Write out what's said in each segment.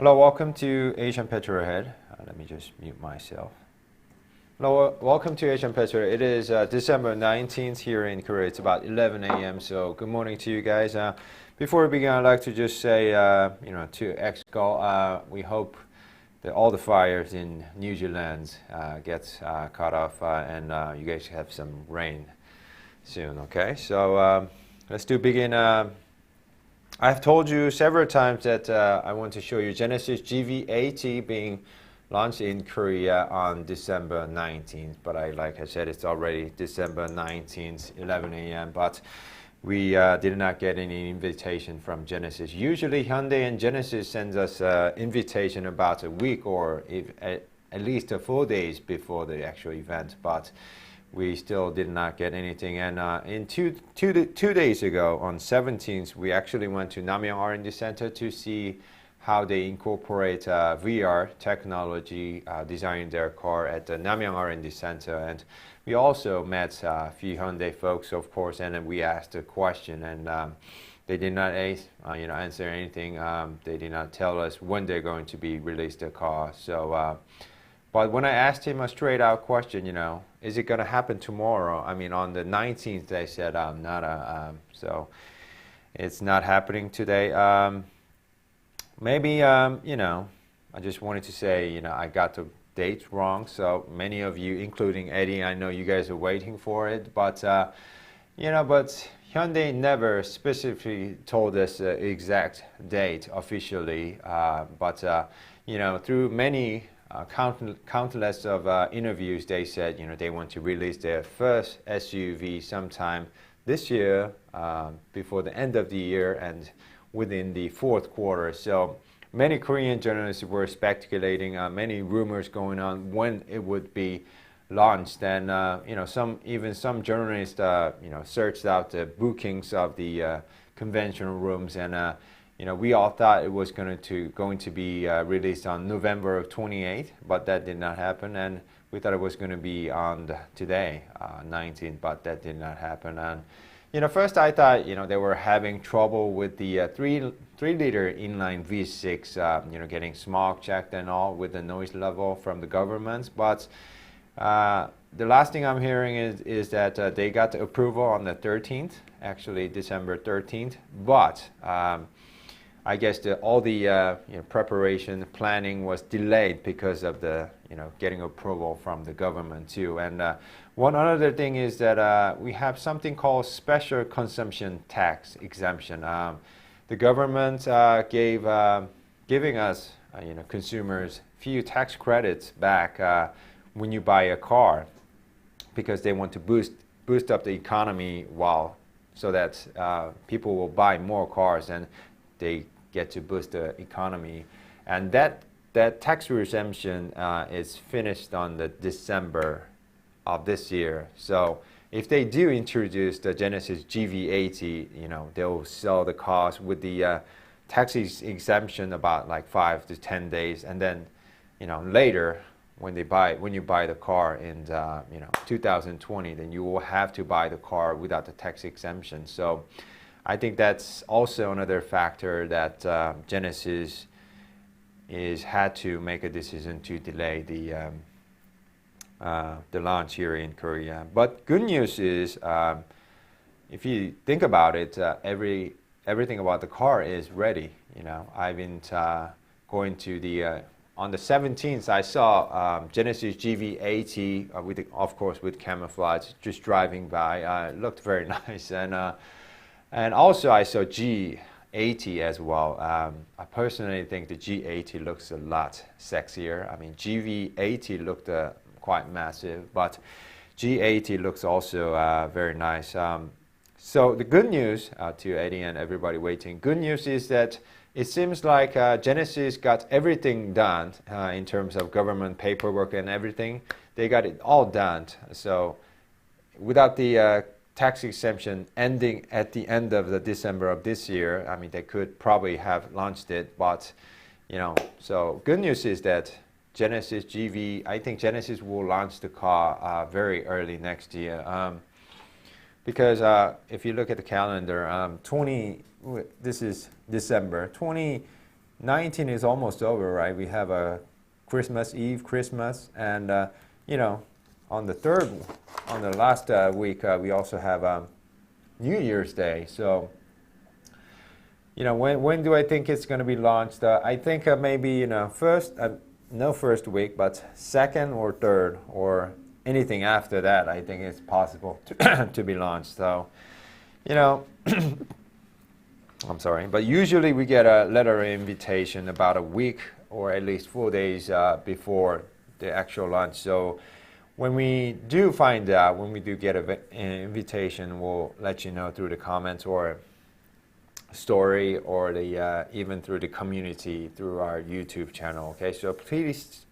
Hello, welcome to Asian Petrol Head. Let me just mute myself. Hello, welcome to Asian Petrol. It is December 19th here in Korea. It's about 11 a.m. So good morning to you guys. Before we begin, I'd like to just say, to Exco, we hope that all the fires in New Zealand get cut off and you guys have some rain soon. Okay, so let's begin. I've told you several times that I want to show you Genesis GV80 being launched in Korea on December 19th. But like I said, it's already December 19th, 11 a.m. But we did not get any invitation from Genesis. Usually Hyundai and Genesis sends us invitation about a week or at least 4 days before the actual event. But we still did not get anything, and two days ago on 17th we actually went to Namyang R&D Center to see how they incorporate VR technology designing their car at the Namyang R&D Center. And we also met a few Hyundai folks, of course, and then we asked a question, and they did not answer anything. They did not tell us when they're going to be released the car. So but when I asked him a straight out question, is it going to happen tomorrow? I mean, on the 19th, they said, so it's not happening today. Maybe, I just wanted to say, I got the date wrong. So many of you, including Eddie, I know you guys are waiting for it. But, but Hyundai never specifically told us the exact date officially. But through many countless of interviews, they said they want to release their first SUV sometime this year, before the end of the year and within the fourth quarter. So many Korean journalists were speculating, many rumors going on when it would be launched, and some journalists searched out the bookings of the convention rooms, and we all thought it was going to be released on November of 28th, but that did not happen. And we thought it was going to be on today, 19th, but that did not happen. And first I thought they were having trouble with the 3-liter inline V6, getting smog checked and all with the noise level from the government. But the last thing I'm hearing is that they got the approval on the 13th, actually December 13th, but I guess all the preparation planning was delayed because of the getting approval from the government too. And one other thing is that we have something called special consumption tax exemption. The government giving us consumers few tax credits back when you buy a car, because they want to boost up the economy so that people will buy more cars and they get to boost the economy. And that tax exemption is finished on the December of this year. So if they do introduce the Genesis GV80, they'll sell the cars with the tax exemption about like 5 to 10 days, and then later when you buy the car in 2020, then you will have to buy the car without the tax exemption. So I think that's also another factor that Genesis had to make a decision to delay the launch here in Korea. But good news is, if you think about it, everything about the car is ready. I've been going to on the 17th, I saw Genesis GV80 of course with camouflage, just driving by. It looked very nice, and also I saw G80 as well. I personally think the G80 looks a lot sexier. I mean, GV80 looked quite massive, but G80 looks also very nice. So the good news to Eddie and everybody waiting, good news is that it seems like Genesis got everything done in terms of government paperwork and everything. They got it all done. So without the tax exemption ending at the end of the December of this year, I mean, they could probably have launched it, but so good news is that Genesis GV, I think Genesis will launch the car very early next year, because if you look at the calendar, this is December 19 is almost over, right? We have a Christmas Eve, Christmas, and you know, on the last week, we also have New Year's Day. So, you know, when do I think it's going to be launched? I think maybe, you know, no first week, but second or third, or anything after that, I think it's possible to be launched. So, you know, I'm sorry, but usually we get a letter invitation about a week or at least 4 days before the actual launch. So when we do find out, when we do get an invitation, we'll let you know through the comments or story, or the even through the community through our YouTube channel. Okay, so please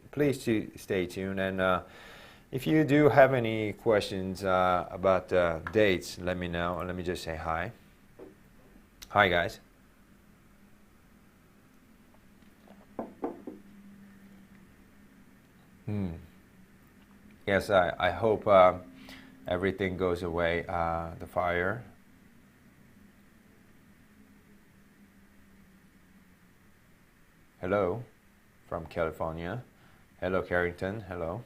stay tuned, and if you do have any questions about dates, let me know. Let me just say hi. Hi guys. Yes, I hope everything goes away, the fire. Hello from California. Hello Carrington. Hello.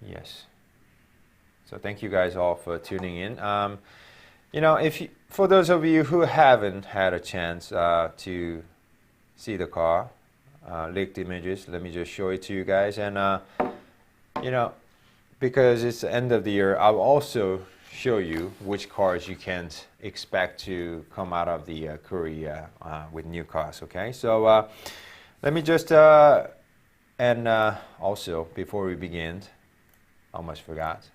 Yes. So thank you guys all for tuning in. You know, for those of you who haven't had a chance to see the car, leaked images, let me just show it to you guys. And you know, because it's the end of the year, I'll also show you which cars you can expect to come out of the Korea with new cars. Okay, so let me just and also before we begin, I almost forgot.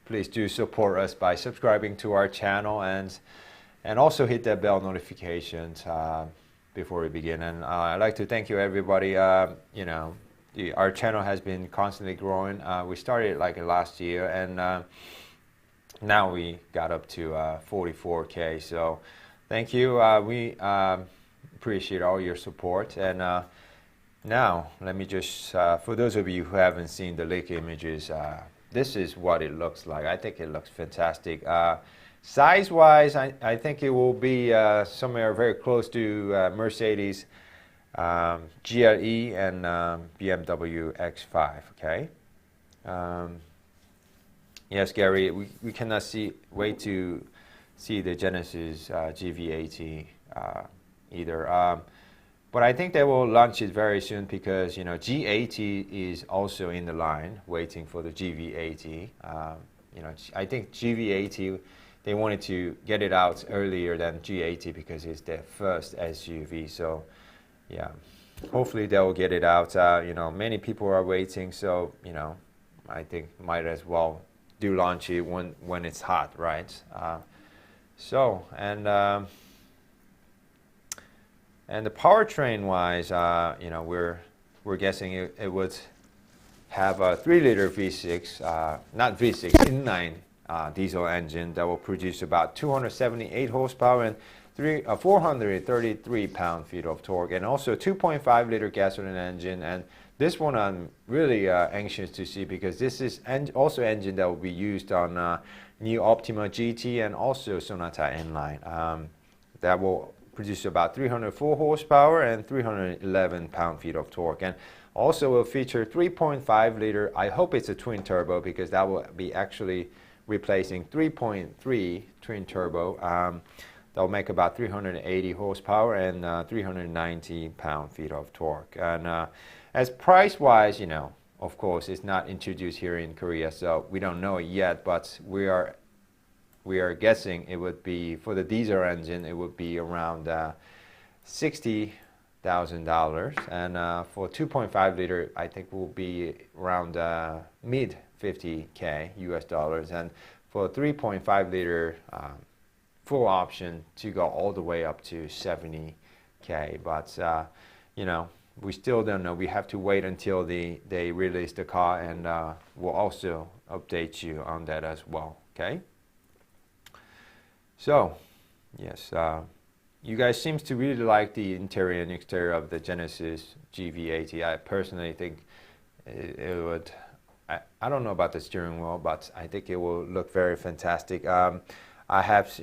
Please do support us by subscribing to our channel, and also hit that bell notifications before we begin. And I'd like to thank you everybody. You know, our channel has been constantly growing. We started like last year, and now we got up to 44K. So thank you. We appreciate all your support. And now let me just, for those of you who haven't seen the leak images, this is what it looks like. I think it looks fantastic. Size-wise, I think it will be somewhere very close to Mercedes GLE and BMW X5. Okay. Yes, Gary, we cannot wait to see the Genesis GV80 either. But I think they will launch it very soon, because, you know, G80 is also in the line waiting for the GV80. You know, I think GV80, they wanted to get it out earlier than G80 because it's their first SUV. So, yeah, hopefully they will get it out. You know, many people are waiting, so, you know, I think might as well do launch it when it's hot, right? So, and the powertrain wise, you know, we're guessing it would have a 3-liter V6, not V6, inline diesel engine that will produce about 278 horsepower and 433 pound-feet of torque, and also 2.5-liter gasoline engine. And this one I'm really anxious to see, because this is also engine that will be used on new Optima GT and also Sonata N-Line. That will produce about 304 horsepower and 311 pound-feet of torque, and also will feature 3.5-liter. I hope it's a twin turbo, because that will be actually replacing 3.3 twin turbo. That will make about 380 horsepower and 390 pound-feet of torque. And as price-wise, you know, of course, it's not introduced here in Korea, so we don't know it yet. But we are guessing it would be, for the diesel engine, it would be around $60,000, and for 2.5-liter, I think will be around mid 50K US dollars, and for 3.5-liter full option to go all the way up to 70K. But you know, we still don't know. We have to wait until they release the car, and we'll also update you on that as well. Okay. So, yes, you guys seems to really like the interior and exterior of the Genesis GV80. I personally think it would. I don't know about the steering wheel, but I think it will look very fantastic.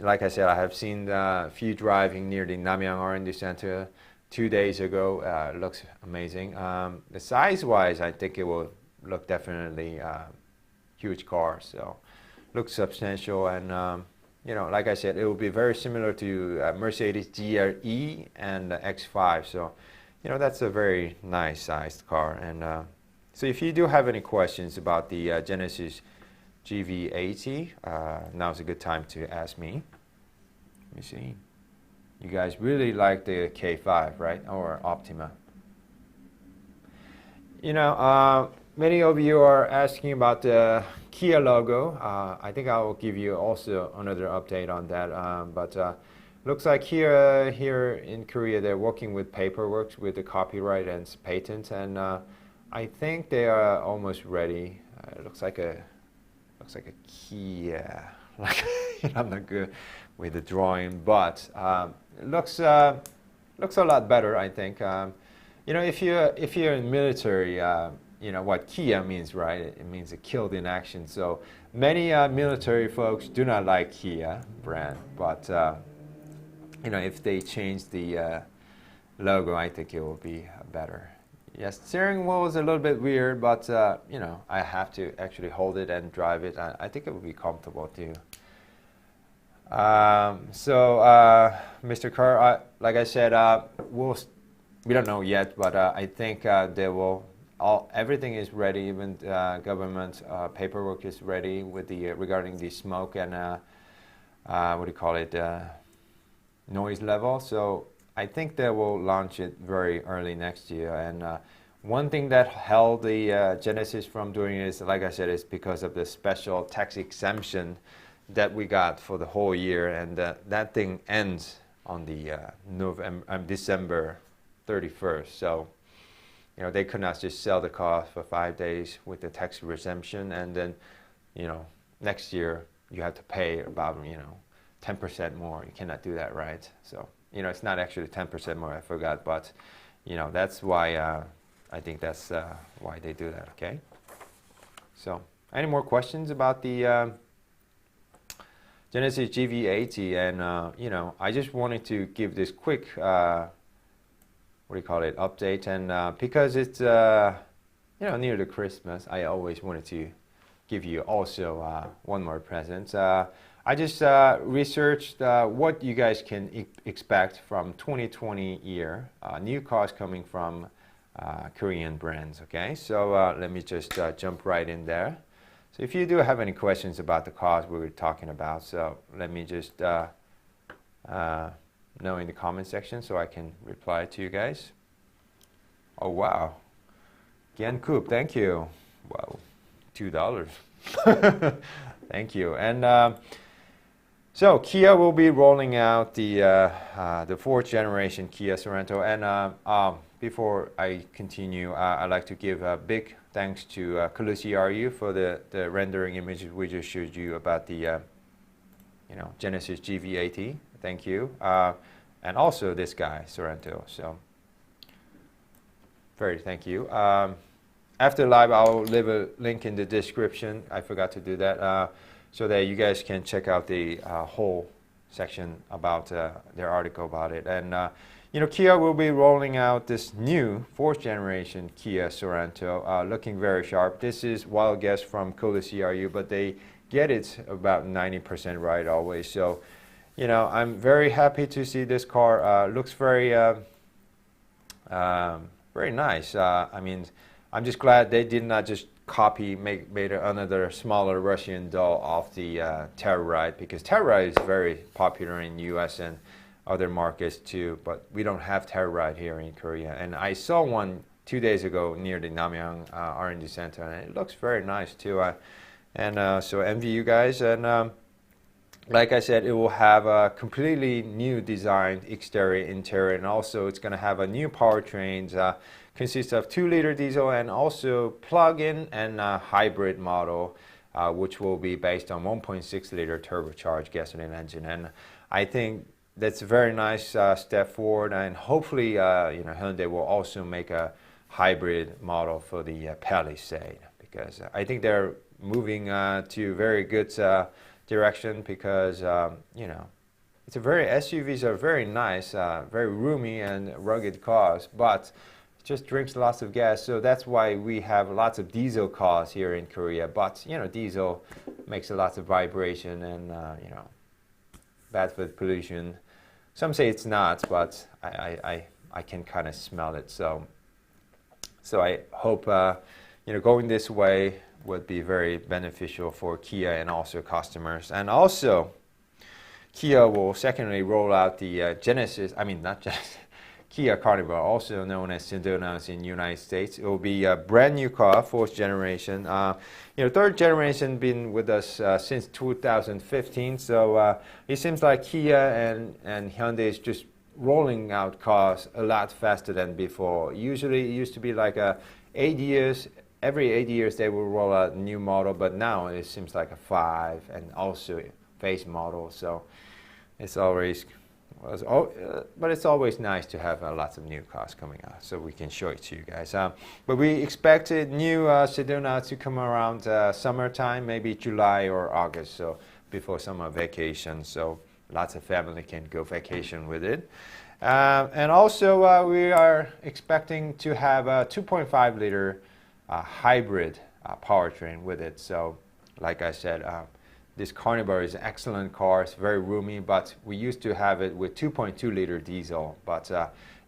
like I said, I have seen a few driving near the Namyang R&D Center 2 days ago. It looks amazing. The size-wise, I think it will look definitely huge car. So looks substantial, and you know, like I said, it will be very similar to Mercedes GLE and the X5. So, you know, that's a very nice sized car. And so if you do have any questions about the Genesis GV80, now's a good time to ask me. Let me see. You guys really like the K5, right? Or Optima? You know, many of you are asking about the Kia logo. I think I will give you also another update on that. But looks like here in Korea, they're working with paperwork with the copyright and patents, and I think they are almost ready. It looks like a Kia. Like, I'm not good with the drawing, but it looks a lot better, I think. You know, if you're in military, you know what Kia means, right? It means killed in action. So many military folks do not like Kia brand, but you know, if they change the logo, I think it will be better. Yes, steering wheel is a little bit weird, but you know, I have to actually hold it and drive it. I think it will be comfortable too. So Mr. Kerr, like I said, we don't know yet, but I think they will. Everything is ready. Even government paperwork is ready with the regarding the smoke and what do you call it, noise level. So I think they will launch it very early next year. And one thing that held the Genesis from doing it is, like I said, is because of the special tax exemption that we got for the whole year, and that thing ends on the December 31st. So, you know, they could not just sell the car for 5 days with the tax exemption, and then, you know, next year you have to pay about, you know, 10% more. You cannot do that, right? So, you know, it's not actually 10% more, I forgot, but, you know, that's why I think that's why they do that, okay? So, any more questions about the Genesis GV80? And, you know, I just wanted to give this quick what do you call it, update, and because it's you know, near the Christmas, I always wanted to give you also one more present. I just researched what you guys can expect from 2020 year, new cars coming from Korean brands. Okay, so let me just jump right in there. So if you do have any questions about the cars we were talking about, so let me just know in the comment section so I can reply to you guys. Oh wow, Gian Coop, thank you. Wow, $2. Thank you. And so Kia will be rolling out the fourth generation Kia Sorento. And before I continue, I'd like to give a big thanks to RU for the rendering images we just showed you about the you know, Genesis GV80. Thank you. And also this guy, Sorento. So, very thank you. After live, I'll leave a link in the description. I forgot to do that. So that you guys can check out the whole section about their article about it. And, you know, Kia will be rolling out this new fourth generation Kia Sorento, looking very sharp. This is wild guess from CRU, but they get it about 90% right always. So, you know, I'm very happy to see this car. Looks very, very nice. I mean, I'm just glad they did not just copy, made another smaller Russian doll off the Telluride, because Telluride is very popular in U.S. and other markets too, but we don't have Telluride here in Korea. And I saw one 2 days ago near the Namyang R&D Center, and it looks very nice too. So envy you guys. And like I said, it will have a completely new designed exterior, interior, and also it's going to have a new powertrains. Consists of 2-liter diesel and also plug-in and hybrid model, which will be based on 1.6-liter turbocharged gasoline engine. And I think that's a very nice step forward. And hopefully, you know, Hyundai will also make a hybrid model for the Palisade, because I think they're moving to very good direction because you know, it's a very SUVs are very nice, very roomy and rugged cars, but it just drinks lots of gas. So that's why we have lots of diesel cars here in Korea. But you know, diesel makes a lot of vibration and you know, bad for pollution. Some say it's not, but I can kind of smell it. So I hope you know, going this way would be very beneficial for Kia and also customers. And also, Kia will secondly roll out the Kia Carnival, also known as Sedona in the United States. It will be a brand new car, fourth generation. You know, third generation been with us since 2015. So it seems like Kia and Hyundai is just rolling out cars a lot faster than before. Usually, it used to be like 8 years. Every 8 years they will roll out a new model, but now it seems like a 5 and also base model. So it's always, but it's always nice to have lots of new cars coming out, so we can show it to you guys. But we expect a new Sedona to come around summertime, maybe July or August, so before summer vacation. So lots of family can go vacation with it. And also we are expecting to have a 2.5 liter hybrid powertrain with it. So like I said, this Carnival is an excellent car. It's very roomy, but we used to have it with 2.2 liter diesel. But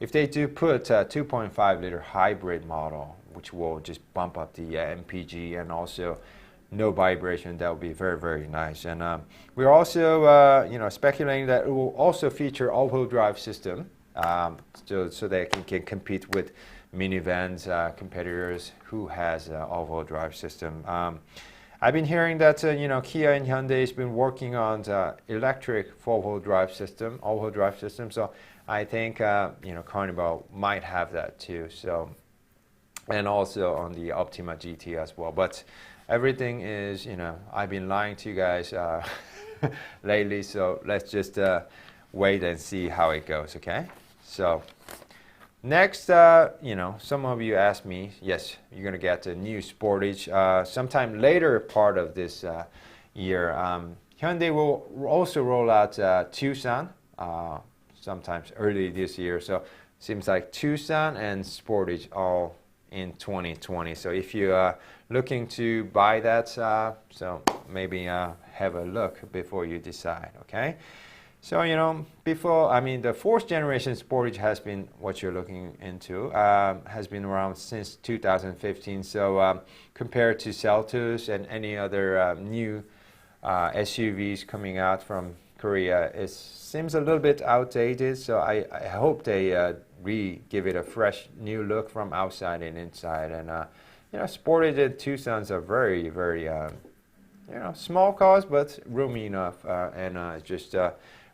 if they do put a 2.5 liter hybrid model, which will just bump up the MPG and also no vibration, that would be very, very nice. And we're also you know, speculating that it will also feature all-wheel drive system, so they can compete with minivans competitors who has all-wheel drive system. I've been hearing that you know, Kia and Hyundai has been working on the electric four-wheel drive system, all-wheel drive system. So I think you know, Carnival might have that too. So, and also on the Optima GT as well. But everything is, you know, I've been lying to you guys lately. So let's just wait and see how it goes. Okay. So next, you know, some of you asked me, yes, you're going to get a new Sportage sometime later part of this year. Hyundai will also roll out Tucson sometimes early this year. So seems like Tucson and Sportage all in 2020. So if you're looking to buy that, so maybe have a look before you decide, okay? So, you know, before, I mean, the fourth generation Sportage has been what you're looking into, has been around since 2015. So compared to Seltos and any other new SUVs coming out from Korea, it seems a little bit outdated. So I hope they give it a fresh new look from outside and inside. And, you know, Sportage and Tucsons are very, very, you know, small cars, but roomy enough and just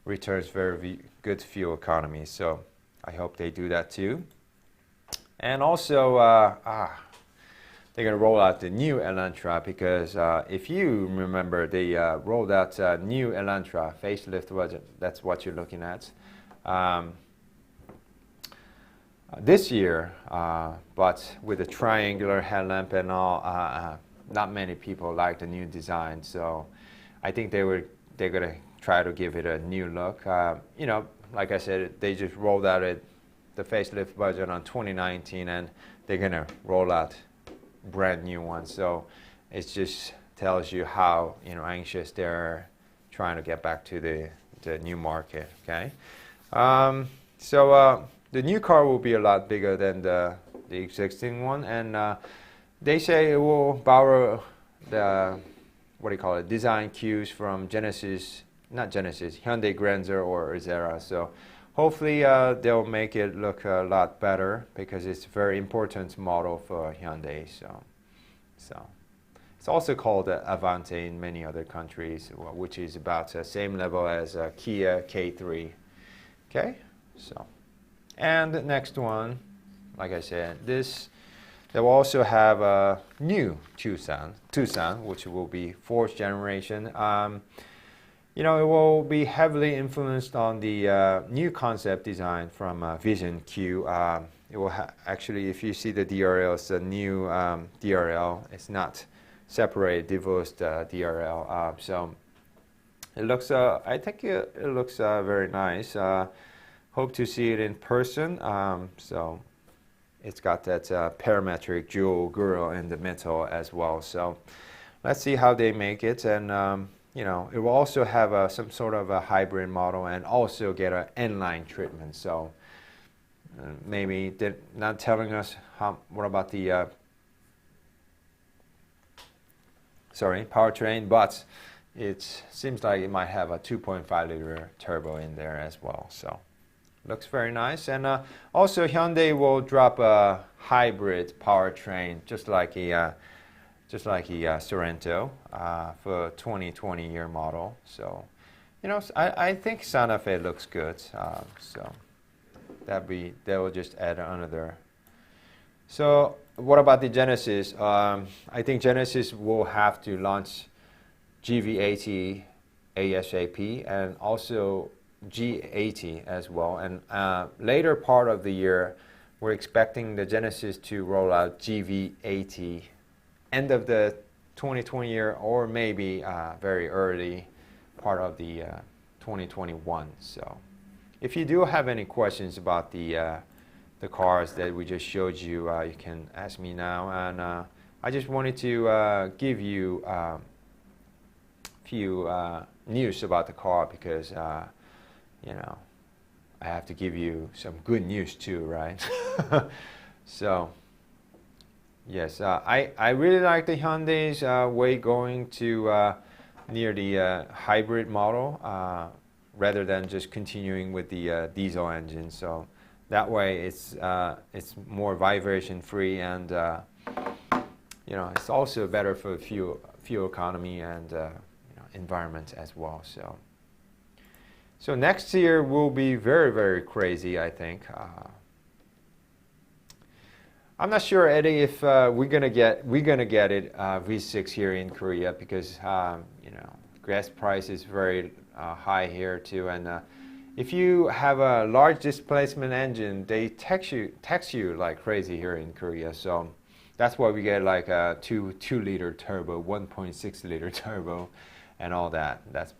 returns very good fuel economy. So I hope they do that too. And also they're going to roll out the new Elantra, because if you remember, they rolled out new Elantra facelift version. That's what you're looking at this year, but with a triangular headlamp and all. Not many people like the new design, so I think they're going to try to give it a new look. You know, like I said, they just rolled out the facelift version on 2019, and they're gonna roll out brand new ones. So it just tells you how, you know, anxious they're trying to get back to the new market. Okay, so the new car will be a lot bigger than the existing one, and they say it will borrow the, what do you call it, design cues from Hyundai Granzer or Zera. So hopefully they'll make it look a lot better, because it's a very important model for Hyundai. So it's also called Avante in many other countries, which is about the same level as Kia K3. Okay, so, and the next one, like I said, they will also have a new Tucson, which will be fourth generation. You know, it will be heavily influenced on the new concept design from Vision Q. It will actually, if you see the DRL, it's a new DRL. It's not separated, divorced DRL. So It looks, I think it looks very nice. Hope to see it in person. So it's got that parametric jewel grill in the middle as well. So let's see how they make it. And you know, it will also have some sort of a hybrid model and also get an inline treatment. So maybe they're not telling us what about the powertrain, but it seems like it might have a 2.5 liter turbo in there as well. So looks very nice. And also Hyundai will drop a hybrid powertrain just like a Sorento for 2020 year model. So you know, I think Santa Fe looks good. So they will just add another. So what about the Genesis? I think Genesis will have to launch GV80 ASAP and also G80 as well. And later part of the year, we're expecting the Genesis to roll out GV80 end of the 2020 year or maybe very early part of the 2021. So if you do have any questions about the cars that we just showed you, you can ask me now. And I just wanted to give you few news about the car because you know, I have to give you some good news too, right? So yes, I really like the Hyundai's way going to near the hybrid model rather than just continuing with the diesel engine. So that way it's more vibration free and you know, it's also better for fuel economy and environment as well. So next year will be very, very crazy, I think. I'm not sure, Eddie, if we're gonna get it V6 here in Korea because you know, gas price is very high here too, and if you have a large displacement engine, they tax you like crazy here in Korea. So that's why we get like a 2 liter turbo, 1.6 liter turbo, and all that. That's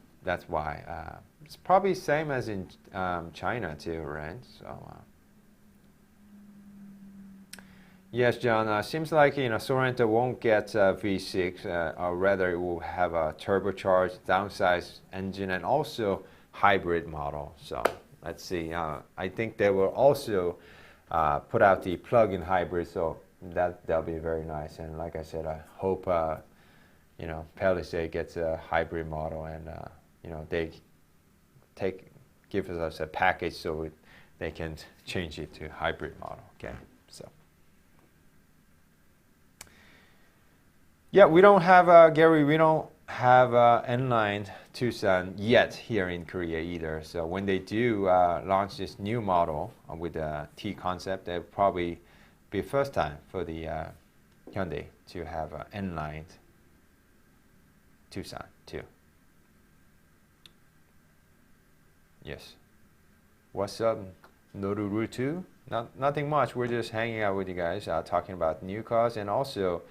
why. It's probably same as in China too, right? So yes, John. Seems like, you know, Sorento won't get V6, or rather, it will have a turbocharged, downsized engine and also hybrid model. So let's see. I think they will also put out the plug-in hybrid. So that'll be very nice. And like I said, I hope you know, Palisade gets a hybrid model, and you know, they give us a package so they can change it to hybrid model. Okay, so yeah, we don't have Gary. We don't have inline Tucson yet here in Korea either. So when they do launch this new model with the T concept, it'll probably be first time for the Hyundai to have inline Tucson too. Yes. What's up, Noruru 2? Nothing much. We're just hanging out with you guys, talking about new cars and also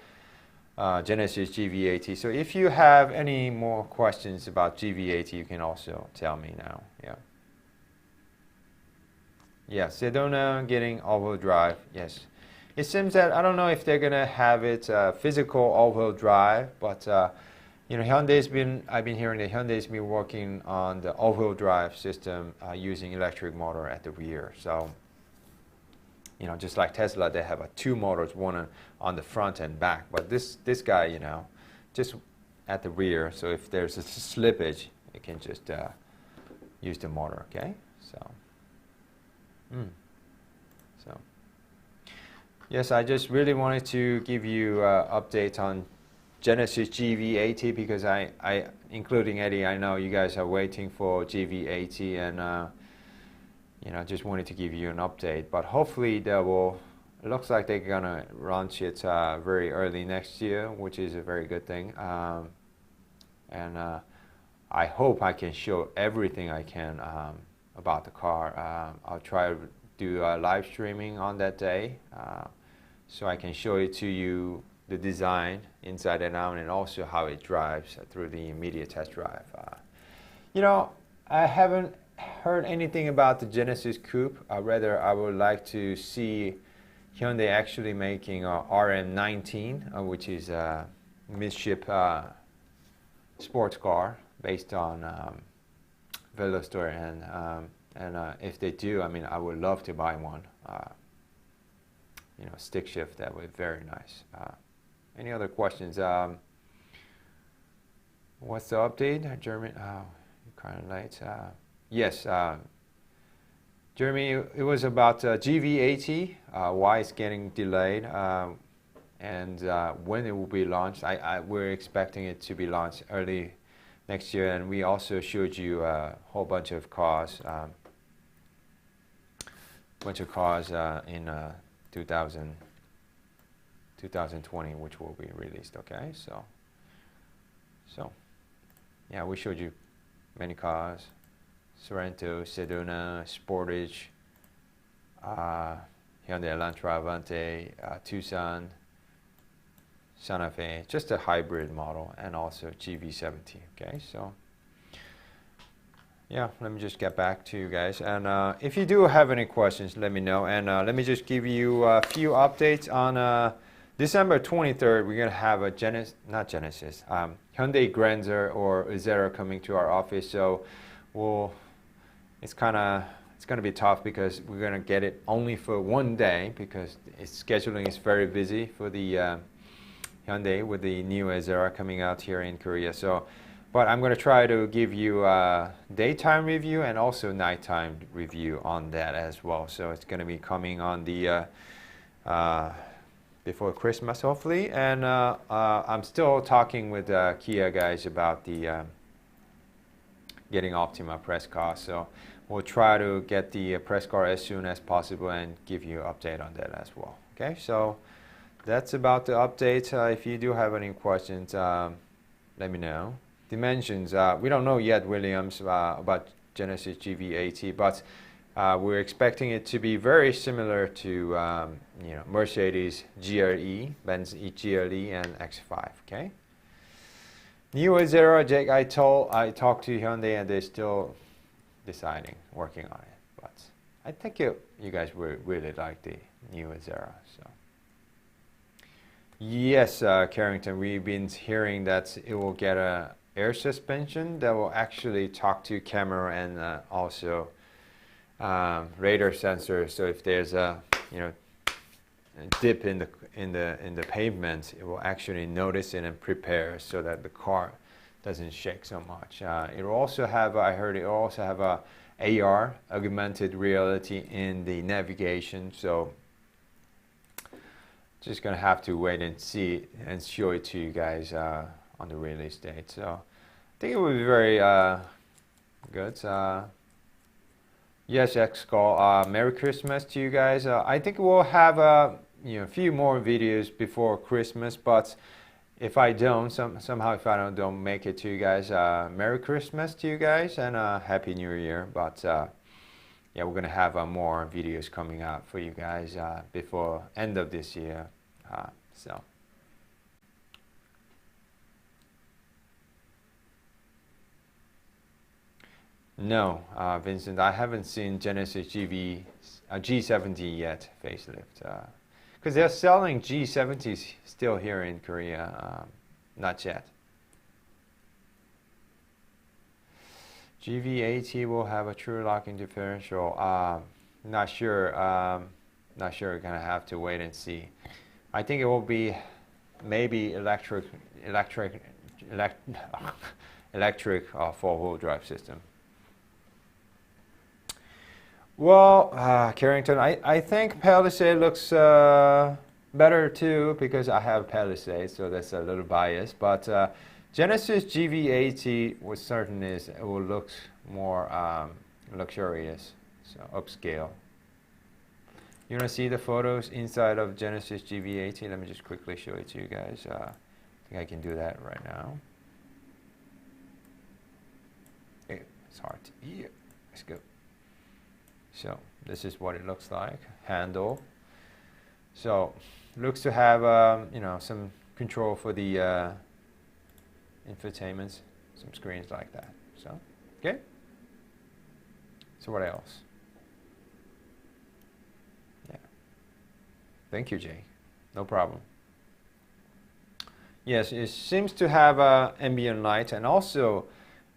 Genesis GV80. So if you have any more questions about GV80, you can also tell me now. Yeah. Yeah, Sedona getting all-wheel drive. Yes. It seems that, I don't know if they're gonna have it physical all-wheel drive, but you know, I've been hearing that Hyundai's been working on the all-wheel drive system using electric motor at the rear. So, you know, just like Tesla, they have two motors, one on the front and back. But this guy, you know, just at the rear. So if there's a slippage, you can just use the motor. Okay. So yes, I just really wanted to give you update on Genesis GV80 because I including Eddie, I know you guys are waiting for GV80, and you know, just wanted to give you an update. But hopefully it looks like they're gonna launch it very early next year, which is a very good thing. And I hope I can show everything I can about the car. I'll try to do live streaming on that day, so I can show it to you, the design inside and out, and also how it drives through the immediate test drive. You know, I haven't heard anything about the Genesis Coupe. Rather, I would like to see Hyundai actually making a RM19, which is a midship sports car based on Veloster, and if they do, I mean, I would love to buy one. You know, stick shift, that would be very nice. Any other questions? What's the update, Jeremy? Oh, you're kind of late. Yes, Jeremy, it was about GV80. Why it's getting delayed, and when it will be launched. We're expecting it to be launched early next year, and we also showed you a whole bunch of cars, in 2020, which will be released. Okay, so yeah, we showed you many cars: Sorento, Sedona, Sportage, Hyundai Elantra, Avante, Tucson, Santa Fe, just a hybrid model, and also GV70. Okay, so yeah, let me just get back to you guys, and if you do have any questions, let me know. And let me just give you a few updates on December 23rd. We're gonna have a Hyundai Granzer or Azera coming to our office. So it's gonna be tough because we're gonna get it only for one day because its scheduling is very busy for the Hyundai with the new Azera coming out here in Korea. So, but I'm going to try to give you a daytime review and also nighttime review on that as well. So it's going to be coming on the before Christmas, hopefully. And I'm still talking with Kia guys about the getting Optima press car. So we'll try to get the press car as soon as possible and give you an update on that as well. Okay, so that's about the update. If you do have any questions, let me know. Dimensions, we don't know yet, Williams, about Genesis GV80, but we're expecting it to be very similar to you know, Mercedes GLE, Benz GLE, and X5. Okay. New Azera, Jake, I talked to Hyundai, and they're still deciding, working on it. But I think you guys will really like the new Azera. So. Yes, Carrington, we've been hearing that it will get a air suspension that will actually talk to camera and also radar sensor. So if there's a dip in the pavement, it will actually notice it and prepare so that the car doesn't shake so much. It will also have, I heard it will also have a AR, augmented reality, in the navigation. So just gonna have to wait and see and show it to you guys on the release date. So I think it will be very good. Yes, X-Call. Merry Christmas to you guys. I think we'll have a few more videos before Christmas, but if I don't, somehow if I don't make it to you guys, Merry Christmas to you guys and Happy New Year. But yeah, we're gonna have more videos coming out for you guys before end of this year. So. No, Vincent, I haven't seen Genesis G70 yet facelift, because they're selling G70s still here in Korea, not yet. GV80 will have a true locking differential. Not sure. Not sure. We're gonna have to wait and see. I think it will be maybe electric four-wheel drive system. Well, Carrington, I think Palisade looks better too because I have Palisade, so that's a little biased. But Genesis GV80 with certain is it will look more luxurious, so upscale. You want to see the photos inside of Genesis GV80? Let me just quickly show it to you guys. I think I can do that right now. Okay, it's hard to eat. Let's go. So this is what it looks like. Handle. So looks to have some control for the infotainments, some screens like that. So Okay. So what else? Yeah. Thank you, Jay. No problem. Yes, it seems to have ambient light, and also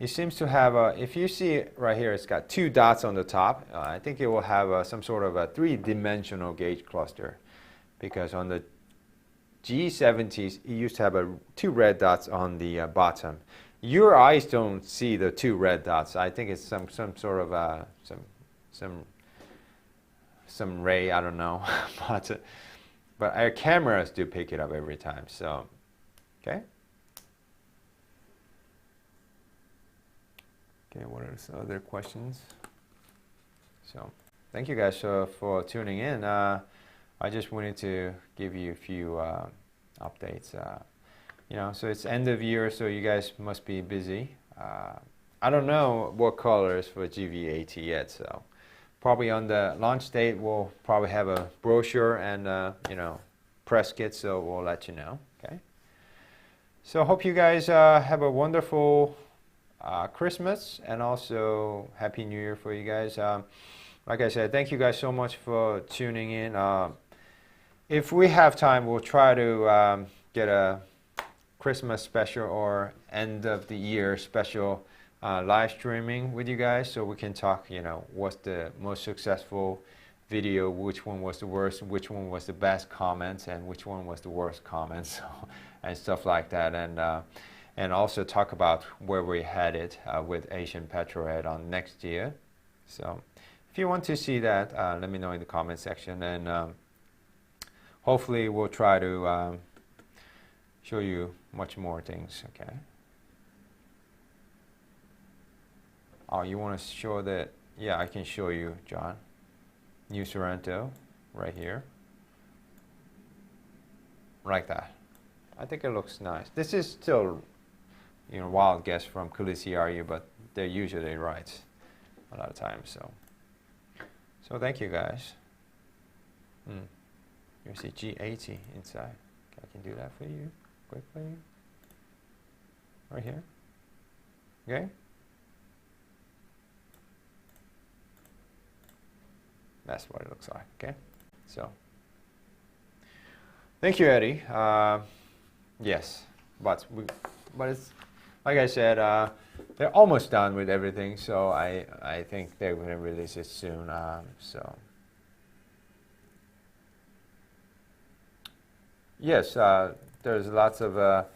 it seems to have if you see right here, it's got 2 dots on the top. I think it will have some sort of a 3-dimensional gauge cluster, because on the G70s it used to have 2 red dots on the bottom. Your eyes don't see the 2 red dots. I think it's some sort of some ray, I don't know, but our cameras do pick it up every time. So, okay. Okay, what are some other questions? So, thank you guys for tuning in. I just wanted to give you a few updates. You know, so it's end of year, so you guys must be busy. I don't know what colors for GV80 yet, so probably on the launch date we'll probably have a brochure and you know, press kit, so we'll let you know. Okay. So hope you guys have a wonderful Christmas, and also Happy New Year for you guys. Like I said, thank you guys so much for tuning in. If we have time, we'll try to get a Christmas special or end of the year special live streaming with you guys, so we can talk, you know, what's the most successful video, which one was the worst, which one was the best comments, and which one was the worst comments, and stuff like that, and also talk about where we're headed with Asian Petrolhead on next year. So if you want to see that, let me know in the comment section, and hopefully we'll try to show you much more things. Okay. Oh, you want to show that? Yeah, I can show you, John. New Sorento, right here. Like that. I think it looks nice. This is still, you know, wild guess from Kulisiaryu, but they're usually right a lot of times. So thank you guys. You see G80 inside. I can do that for you quickly. Right here. Okay. That's what it looks like. Okay. So thank you, Eddie. Yes, but it's like I said, they're almost done with everything, so I think they're going to release it soon. So yes, there's lots of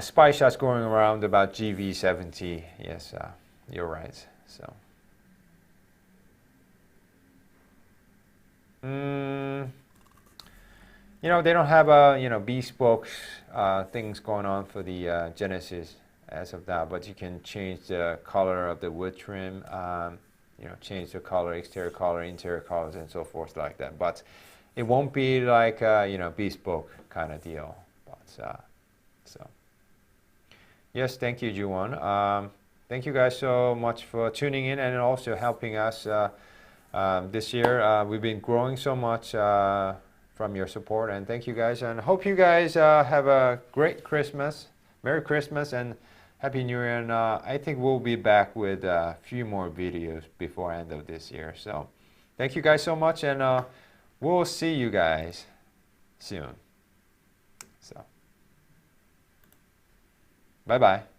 spy shots going around about GV70. Yes, you're right. So. You know, they don't have you know, bespoke things going on for the Genesis as of now, but you can change the color of the wood trim, you know, change the color, exterior color, interior colors, and so forth like that. But it won't be like you know, bespoke kind of deal. But so yes, thank you, Juwon. Thank you guys so much for tuning in and also helping us. This year we've been growing so much from your support, and thank you guys, and hope you guys have a great Christmas, Merry Christmas, and Happy New Year. And I think we'll be back with a few more videos before end of this year. So thank you guys so much, and we'll see you guys soon. So bye bye.